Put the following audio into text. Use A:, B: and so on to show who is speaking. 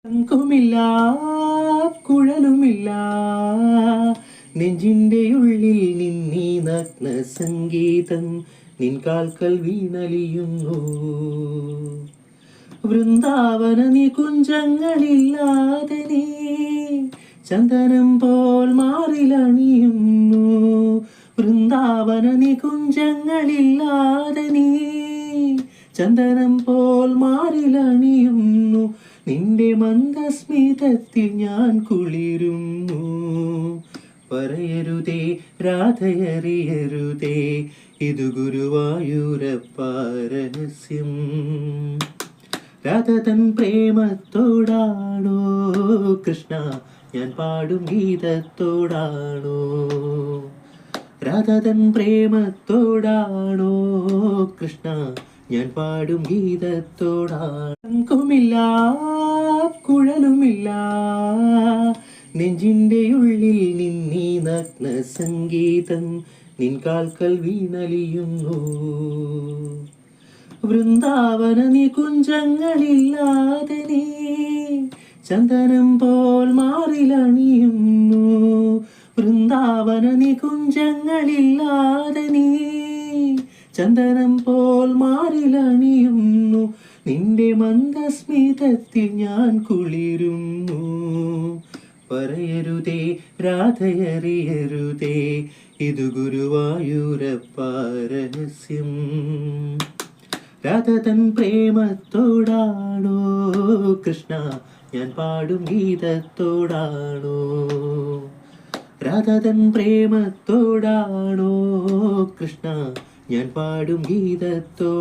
A: ശംഖുമില്ല കുഴലുമില്ല നെഞ്ചിന്റെ ഉള്ളിൽ നിന്നീ നഗ്ന സംഗീതം നിൻ കാൽക്കൽ വീണലിയുന്നു. വൃന്ദാവന നികുഞ്ചങ്ങളില്ലാതെ നീ ചന്ദനം പോൽ മാറിലണിയുന്നു. വൃന്ദാവന നികുഞ്ചങ്ങളില്ലാതെ നീ ചന്ദനം പോൽ മാറിലണിയുന്നു. നിന്റെ മന്ദസ്മിതത്തിൽ ഞാൻ കുളിരുന്നു. പറയരുതേ രാധയറിയരുതേ, ഇതു ഗുരുവായൂരപ്പ രഹസ്യം. രാധ തൻ പ്രേമത്തോടാണോ കൃഷ്ണ ഞാൻ പാടും ഗീതത്തോടാണോ? രാധ തൻ പ്രേമത്തോടാണോ കൃഷ്ണ ഞാൻ പാടും ഗീതത്തോടാണ്. ശംഖുമില്ല കുഴലുമില്ല നെഞ്ചിന്റെ ഉള്ളിൽ നിന്നീ നഗ്ന സംഗീതം നിൻ കാൽക്കൽ വീണലിയുന്നു. വൃന്ദാവന നികുഞ്ചങ്ങളില്ലാതെ നീ ചന്ദനം പോൽ മാറിലണിയുന്നു. വൃന്ദാവന നികുഞ്ചങ്ങളില്ലാതെ നീ ചന്ദനം പോൽ മാറിലണിയുന്നു. നിന്റെ മന്ദസ്മിതത്തിൽ ഞാൻ കുളിരുന്നു. പറയരുതേ രാധയറിയരുതേ, ഇതു ഗുരുവായൂരപ്പ രഹസ്യം. രാധ തൻ പ്രേമത്തോടാണോ കൃഷ്ണ ഞാൻ പാടും ഗീതത്തോടാണോ? രാധ തൻ പ്രേമത്തോടാണോ കൃഷ്ണ ഞാൻ പാടും ഗീതത്തോട്